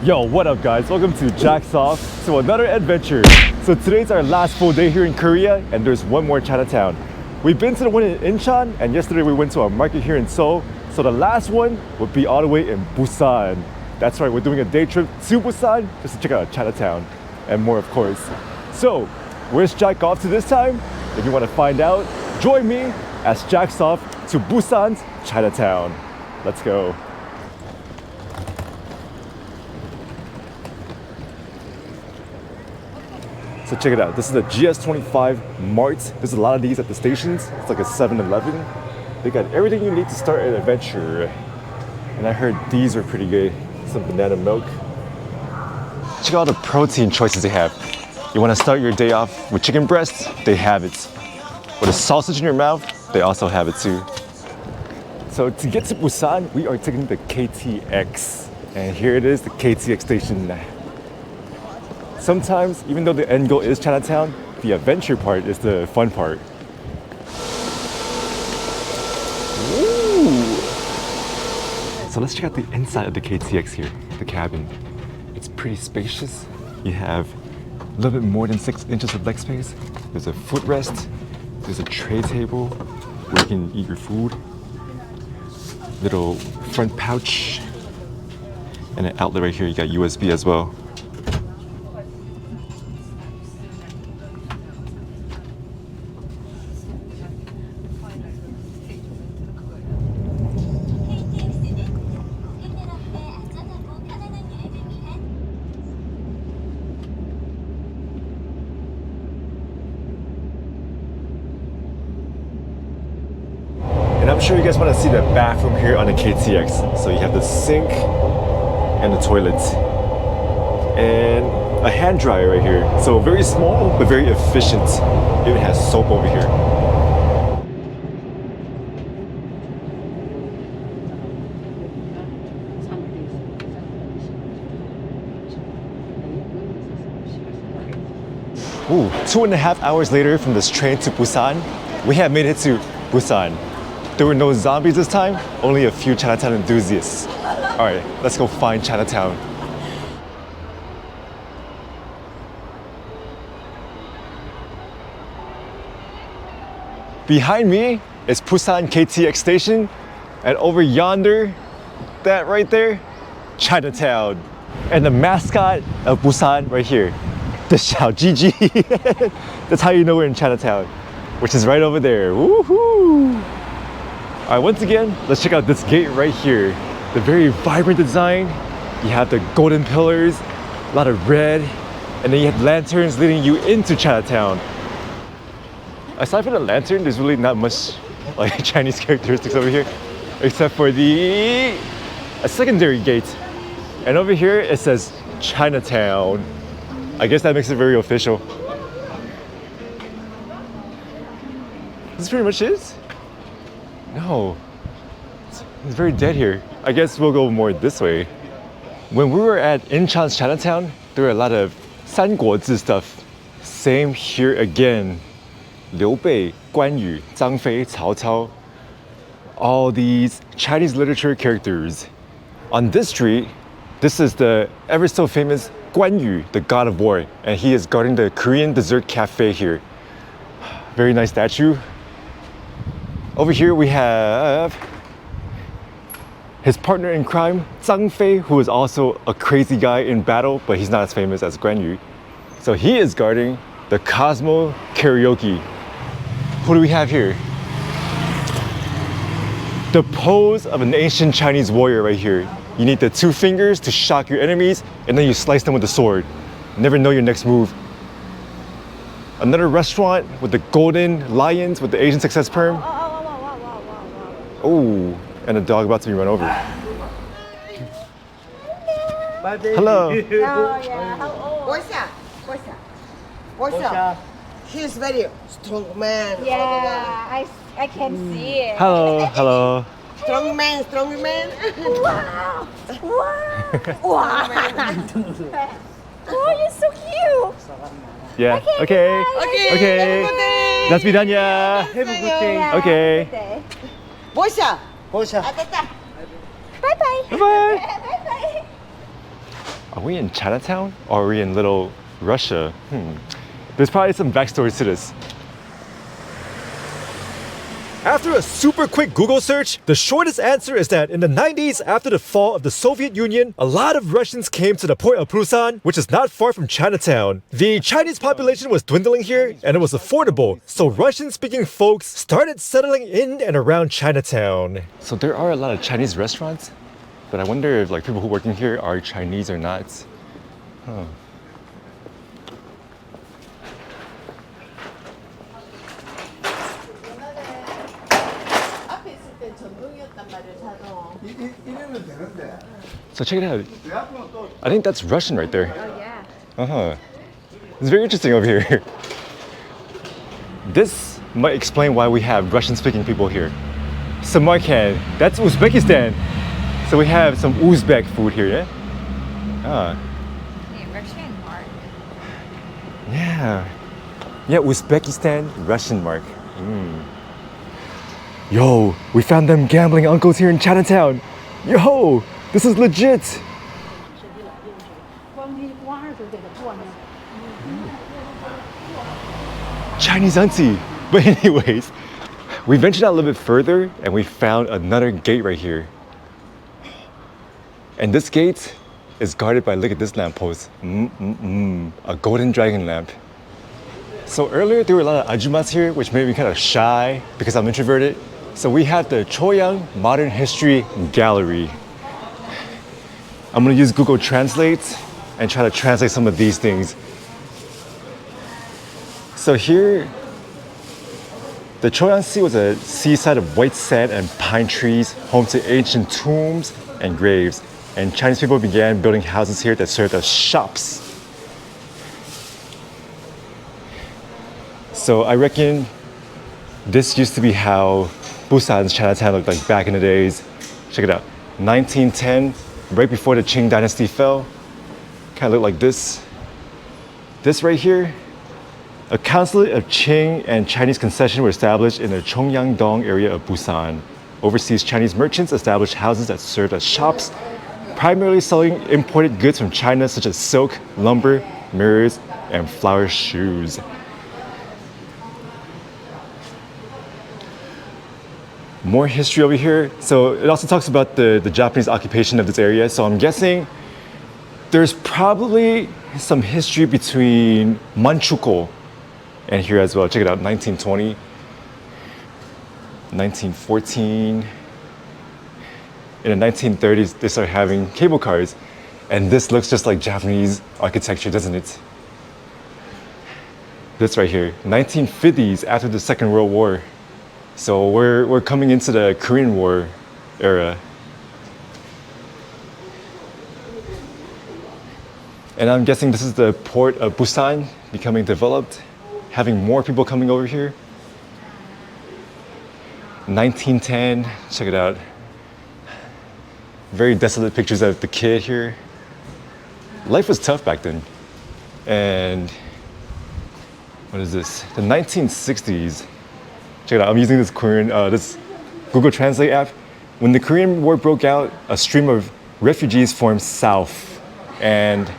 Yo, what up guys? Welcome to Jack's Off to another adventure. So today's our last full day here in Korea and there's one more Chinatown. We've been to the one in Incheon and yesterday we went to a market here in Seoul. So the last one would be all the way in Busan. That's right, we're doing a day trip to Busan just to check out Chinatown and more of course. So, where's Jack off to this time? If you want to find out, join me as Jack's off to Busan's Chinatown. Let's go. So check it out, this is the GS25 Mart. There's a lot of these at the stations. It's like a 7-Eleven. They got everything you need to start an adventure. And I heard these are pretty good. Some banana milk. Check out all the protein choices they have. You want to start your day off with chicken breast? They have it. With a sausage in your mouth? They also have it too. So to get to Busan, we are taking the KTX. And here it is, the KTX station. Sometimes, even though the end goal is Chinatown, the adventure part is the fun part. Ooh. So let's check out the inside of the KTX here, the cabin. It's pretty spacious. You have a little bit more than 6 inches of leg space. There's a footrest. There's a tray table where you can eat your food. Little front pouch. And an outlet right here, you got USB as well. And I'm sure you guys want to see the bathroom here on the KTX. So you have the sink and the toilet. And a hand dryer right here. So very small, but very efficient. It even has soap over here. Ooh, 2.5 hours later from this train to Busan, we have made it to Busan. There were no zombies this time, only a few Chinatown enthusiasts. All right, let's go find Chinatown. Behind me is Busan KTX station, and over yonder, that right there, Chinatown. And the mascot of Busan right here, the Xiao Gigi. That's how you know we're in Chinatown, which is right over there. Woohoo! All right, once again, let's check out this gate right here. The very vibrant design. You have the golden pillars, a lot of red, and then you have lanterns leading you into Chinatown. Aside from the lantern, there's really not much like Chinese characteristics over here, except for a secondary gate. And over here, it says Chinatown. I guess that makes it very official. This pretty much is? No, it's very dead here. I guess we'll go more this way. When we were at Incheon's Chinatown, there were a lot of 三国志 stuff. Same here again. Liu Bei, Guan Yu, Zhang Fei, Cao Cao. All these Chinese literature characters. On this street, this is the ever so famous Guan Yu, the god of war, and he is guarding the Korean dessert cafe here. Very nice statue. Over here we have his partner in crime, Zhang Fei, who is also a crazy guy in battle, but he's not as famous as Guan Yu. So he is guarding the Cosmo Karaoke. Who do we have here? The pose of an ancient Chinese warrior right here. You need the 2 fingers to shock your enemies, and then you slice them with the sword. Never know your next move. Another restaurant with the golden lions with the Asian success perm. Oh, and a dog about to be run over. Hello. Oh, yeah. How old? Borsha. He's very strong man. Yeah, I can see it. Hello, hello. Strong man. Wow. Wow. Oh, you're so cute. Yeah, okay. Okay. That's vidanya. Have a good Yeah, Okay. good day. Borsha. Bye-bye. Bye-bye. Bye-bye. Are we in Chinatown or are we in Little Russia? There's probably some backstory to this. After a super quick Google search, the shortest answer is that in the 90s, after the fall of the Soviet Union, a lot of Russians came to the port of Busan, which is not far from Chinatown. The Chinese population was dwindling here, and it was affordable, so Russian-speaking folks started settling in and around Chinatown. So there are a lot of Chinese restaurants, but I wonder if like people who work in here are Chinese or not. Huh. So check it out. I think that's Russian right there. Oh yeah. Uh-huh. It's very interesting over here. This might explain why we have Russian-speaking people here. Samarkand, that's Uzbekistan. So we have some Uzbek food here, yeah? Ah. Hey, Russian mark. Yeah. Yeah, Uzbekistan, Russian mark. Yo, we found them gambling uncles here in Chinatown. Yo, this is legit. Chinese auntie. But anyways, we ventured out a little bit further and we found another gate right here. And this gate is guarded by, look at this lamppost. A golden dragon lamp. So earlier there were a lot of ajumas here, which made me kind of shy because I'm introverted. So we have the Choyang Modern History Gallery. I'm gonna use Google Translate and try to translate some of these things. So here, the Choyang Sea was a seaside of white sand and pine trees, home to ancient tombs and graves. And Chinese people began building houses here that served as shops. So I reckon this used to be how Busan's Chinatown looked like back in the days. Check it out. 1910, right before the Qing dynasty fell. Kind of looked like this. This right here, a consulate of Qing and Chinese concession were established in the Chongyangdong area of Busan. Overseas Chinese merchants established houses that served as shops, primarily selling imported goods from China such as silk, lumber, mirrors, and flower shoes. More history over here. So it also talks about the Japanese occupation of this area. So I'm guessing there's probably some history between Manchukuo and here as well. Check it out, 1920, 1914. In the 1930s, they started having cable cars. And this looks just like Japanese architecture, doesn't it? This right here, 1950s, after the Second World War. So we're coming into the Korean War era. And I'm guessing this is the port of Busan becoming developed, having more people coming over here. 1910, check it out. Very desolate pictures of the kid here. Life was tough back then. And what is this? The 1960s. Check it out, I'm using this this Google Translate app. When the Korean War broke out, a stream of refugees formed south, and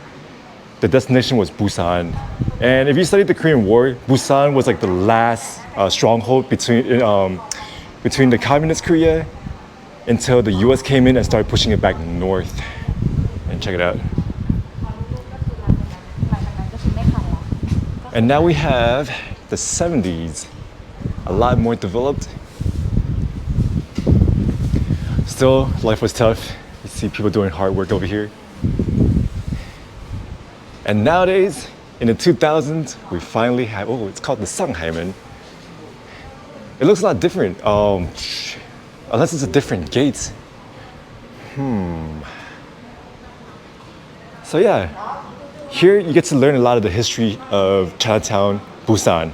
the destination was Busan. And if you studied the Korean War, Busan was like the last stronghold between the communist Korea until the US came in and started pushing it back north. And check it out. And now we have the 70s. A lot more developed. Still, life was tough. You see people doing hard work over here. And nowadays, in the 2000s, we finally have, oh, it's called the Sanghaiman. It looks a lot different, unless it's a different gate. So yeah, here you get to learn a lot of the history of Chinatown, Busan.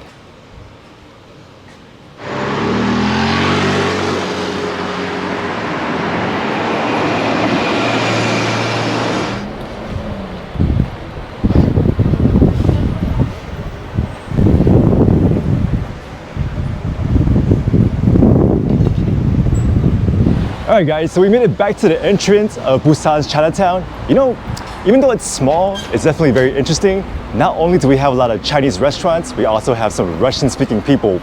All right guys, so we made it back to the entrance of Busan's Chinatown. You know, Even though it's small, it's definitely very interesting. Not only do we have a lot of Chinese restaurants, we also have some Russian-speaking people.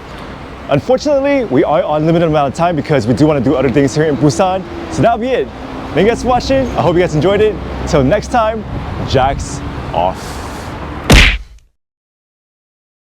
Unfortunately, we are on limited amount of time because we do want to do other things here in Busan. So that'll be it. Thank you guys for watching. I hope you guys enjoyed it. Till next time, Jack's off.